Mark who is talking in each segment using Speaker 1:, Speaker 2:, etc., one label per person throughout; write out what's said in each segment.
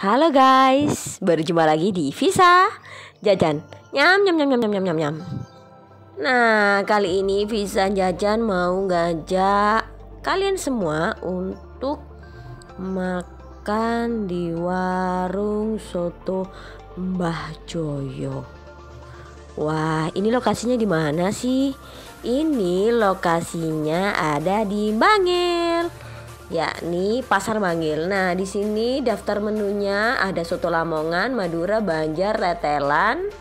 Speaker 1: Halo guys, baru jumpa lagi di Visa Jajan. Nyam nyam nyam nyam nyam nyam nyam. Nah, kali ini Visa Jajan mau ngajak kalian semua untuk makan di warung soto Mbah Joyo. Wah, ini lokasinya di mana sih? Ini lokasinya ada di Bangil, yakni Pasar Bangil. Nah, di sini daftar menunya ada soto Lamongan, Madura, Banjar, tetelan,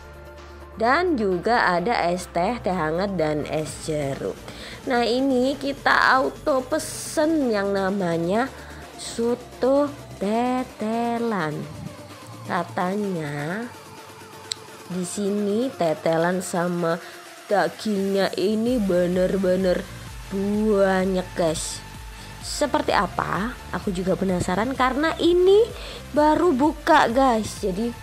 Speaker 1: dan juga ada es teh, teh hangat, dan es jeruk. Nah, ini kita auto pesen yang namanya soto tetelan. Katanya di sini tetelan sama dagingnya ini bener-bener banyak guys. Seperti apa? Aku juga penasaran karena ini baru buka guys. Jadi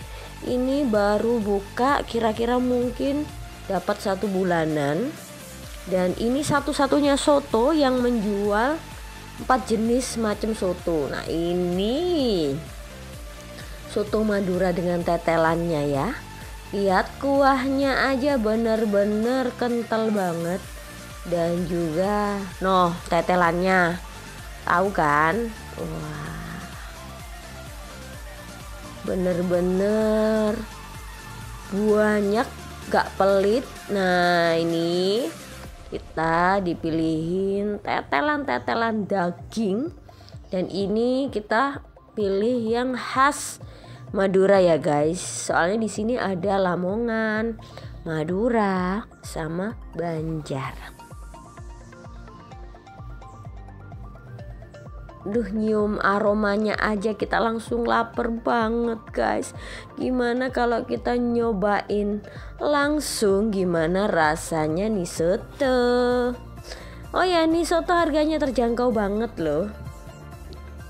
Speaker 1: ini baru buka, kira-kira mungkin dapat 1 bulanan. Dan ini satu-satunya soto yang menjual 4 jenis macam soto. Nah, ini soto Madura dengan tetelannya ya. Lihat kuahnya aja bener-bener kental banget. Dan juga tetelannya, tahu kan? Wah, bener-bener banyak, gak pelit. Nah, ini kita dipilihin tetelan daging, dan ini kita pilih yang khas Madura ya guys. Soalnya di sini ada Lamongan, Madura, sama Banjar. Nyium aromanya aja kita langsung lapar banget guys. Gimana kalau kita nyobain langsung gimana rasanya nih soto. Oh ya, nih soto harganya terjangkau banget loh.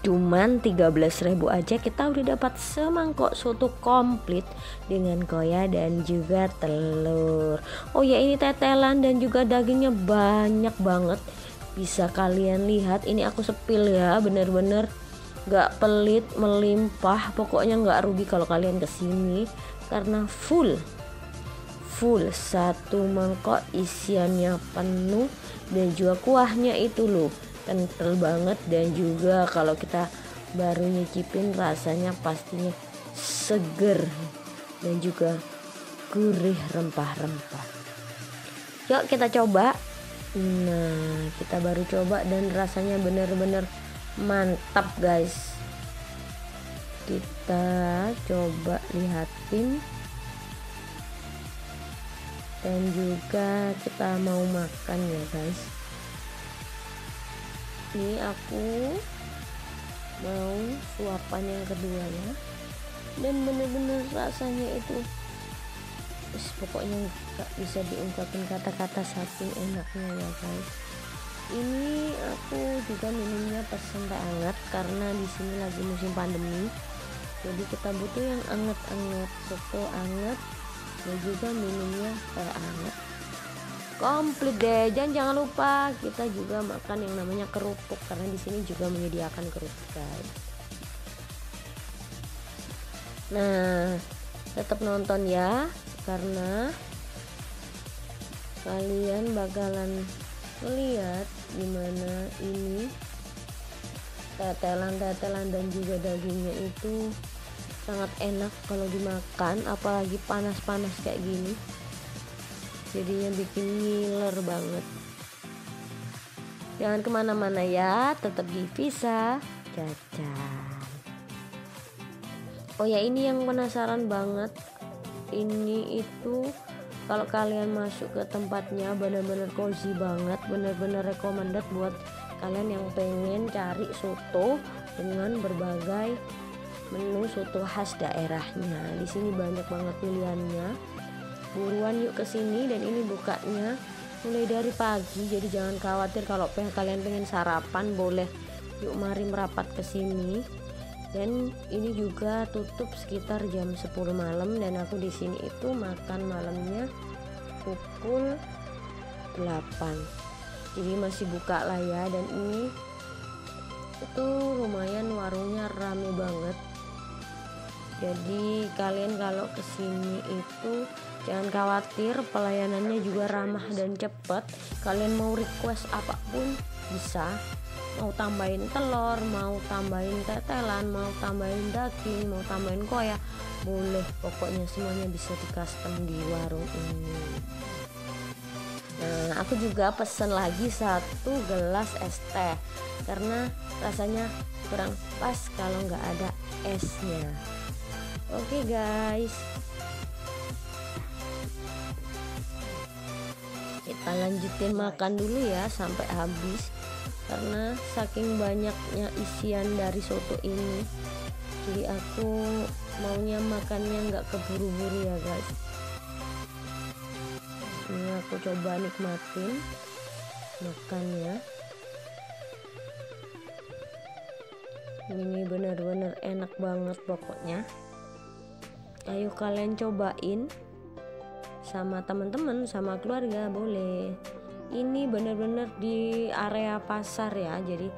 Speaker 1: Cuman 13.000 aja kita udah dapat semangkok soto komplit dengan koya dan juga telur. Oh ya, ini tetelan dan juga dagingnya banyak banget. Bisa kalian lihat, ini aku sepil ya, bener-bener gak pelit, melimpah. Pokoknya gak rugi kalau kalian kesini karena full 1 mangkok isiannya penuh. Dan juga kuahnya itu loh kental banget, dan juga kalau kita baru nyicipin rasanya pastinya seger dan juga gurih rempah-rempah. Yuk kita coba. Nah, kita baru coba dan rasanya bener-bener mantap guys. Kita coba lihatin, dan juga kita mau makan ya guys. Ini aku mau suapan yang kedua ya, dan bener-bener rasanya itu pokoknya gak bisa diungkapin kata-kata saking enaknya ya guys. Ini aku juga minumnya pesen teh hangat karena di sini lagi musim pandemi, jadi kita butuh yang anget-anget, soto anget, dan juga minumnya teh hangat. Komplit deh. Dan jangan lupa kita juga makan yang namanya kerupuk karena di sini juga menyediakan kerupuk guys. Nah, tetap nonton ya, karena kalian bakalan melihat gimana ini tetelan dan juga dagingnya itu sangat enak kalau dimakan, apalagi panas-panas kayak gini. Jadinya bikin ngiler banget. Jangan kemana-mana ya, tetap di Visa Jajan. Oh ya, ini yang penasaran banget. Ini itu kalau kalian masuk ke tempatnya bener-bener cozy banget, bener-bener recommended buat kalian yang pengen cari soto dengan berbagai menu soto khas daerahnya. Di sini banyak banget pilihannya. Buruan yuk kesini, dan ini bukanya mulai dari pagi, jadi jangan khawatir kalau kalian pengen sarapan, boleh yuk mari merapat ke sini. Dan ini juga tutup sekitar jam 10 malam, dan aku di sini itu makan malamnya pukul 8. Jadi masih buka lah ya, dan ini itu lumayan warungnya rame banget. Jadi kalian kalau kesini itu jangan khawatir, pelayanannya juga ramah dan cepat. Kalian mau request apapun bisa, mau tambahin telur, mau tambahin tetelan, mau tambahin daging, mau tambahin koya, boleh, pokoknya semuanya bisa di custom di warung ini. Nah, aku juga pesen lagi 1 gelas es teh karena rasanya kurang pas kalau nggak ada esnya. Oke guys, kita lanjutin makan dulu ya sampai habis, karena saking banyaknya isian dari soto ini, jadi aku maunya makannya nggak keburu-buru ya guys. Ini aku coba nikmatin makannya. Ini bener-bener enak banget pokoknya. Ayo kalian cobain sama teman-teman, sama keluarga boleh. Ini bener-bener di area pasar ya, jadi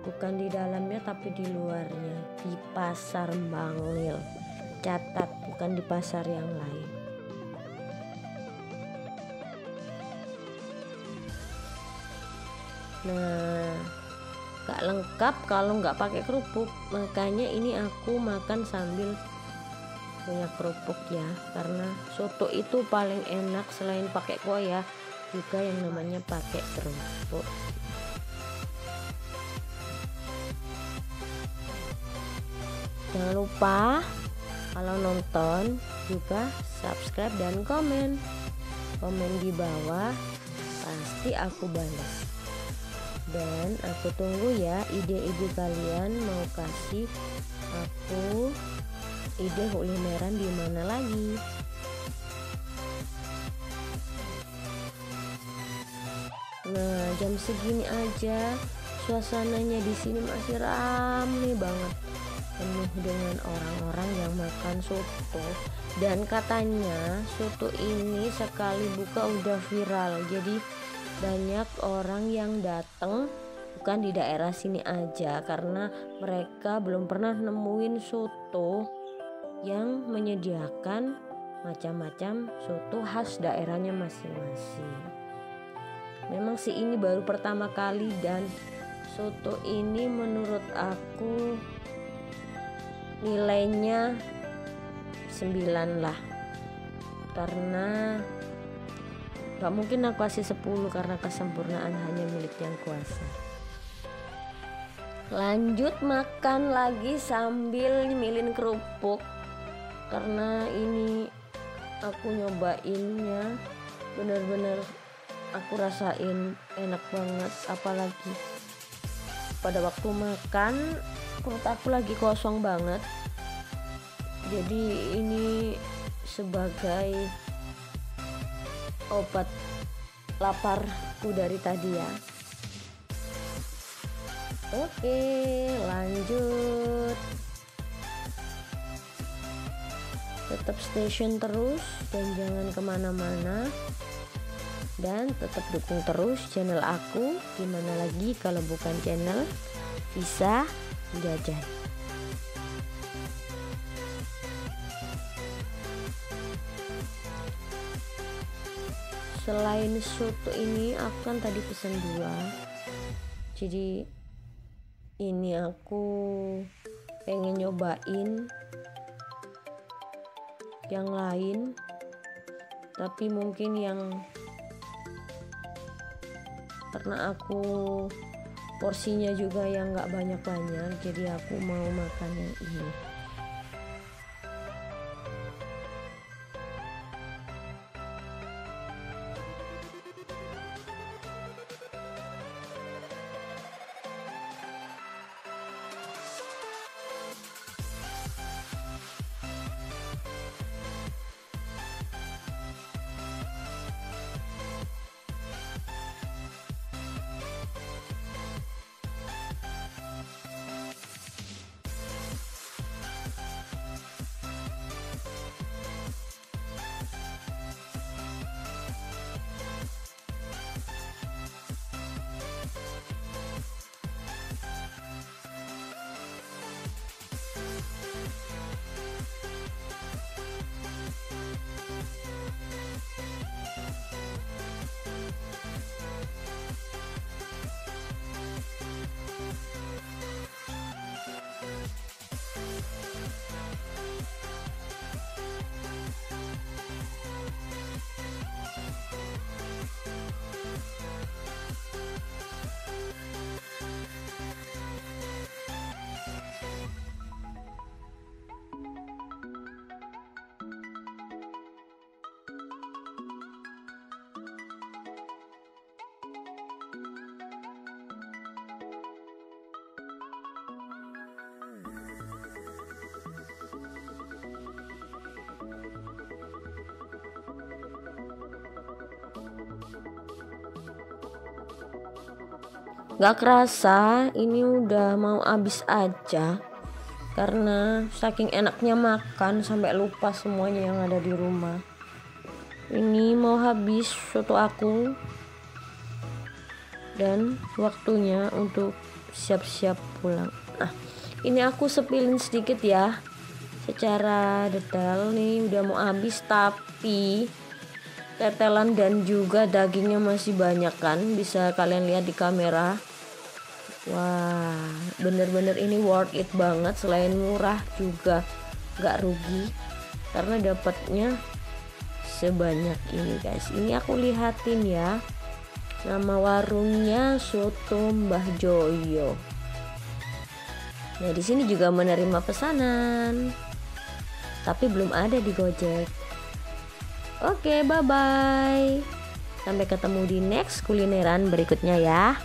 Speaker 1: bukan di dalamnya tapi di luarnya, di pasar Bangil. Catat, bukan di pasar yang lain. Nah, gak lengkap kalau nggak pakai kerupuk, makanya ini aku makan sambil punya kerupuk ya, karena soto itu paling enak selain pakai koya juga yang namanya pakai kerupuk. Jangan lupa kalau nonton juga subscribe dan komen di bawah, pasti aku balas. Dan aku tunggu ya ide-ide kalian, mau kasih aku ide kulineran di mana lagi. Nah, jam segini aja suasananya di sini masih rame banget, penuh dengan orang-orang yang makan soto. Dan katanya soto ini sekali buka udah viral, jadi banyak orang yang datang bukan di daerah sini aja, karena mereka belum pernah nemuin soto yang menyediakan macam-macam soto khas daerahnya masing-masing. Memang sih ini baru pertama kali, dan soto ini menurut aku nilainya 9 lah, karena gak mungkin aku kasih 10 karena kesempurnaan hanya milik yang kuasa. Lanjut makan lagi sambil nyemilin kerupuk, karena ini aku nyobainnya bener-bener aku rasain enak banget, apalagi pada waktu makan perut aku lagi kosong banget, jadi ini sebagai obat laparku dari tadi ya. Oke, lanjut. Tetap stay tune terus dan jangan kemana-mana, dan tetap dukung terus channel aku. Gimana lagi kalau bukan channel Visa Jajan. Selain soto ini aku kan tadi pesan 2, jadi ini aku pengen nyobain yang lain, tapi mungkin yang karena aku porsinya juga yang nggak banyak-banyak, jadi aku mau makan yang ini. Gak kerasa ini udah mau habis aja, karena saking enaknya makan sampai lupa semuanya yang ada di rumah. Ini mau habis soto aku dan waktunya untuk siap-siap pulang. Nah, ini aku sepilin sedikit ya secara detail. Nih udah mau habis, tapi tetelan dan juga dagingnya masih banyak kan, bisa kalian lihat di kamera. Wah, bener-bener ini worth it banget. Selain murah juga gak rugi karena dapatnya sebanyak ini guys. Ini aku lihatin ya, nama warungnya Soto Mbah Joyo. Nah, di sini juga menerima pesanan, tapi belum ada di Gojek. Oke, bye bye. Sampai ketemu di next kulineran berikutnya ya.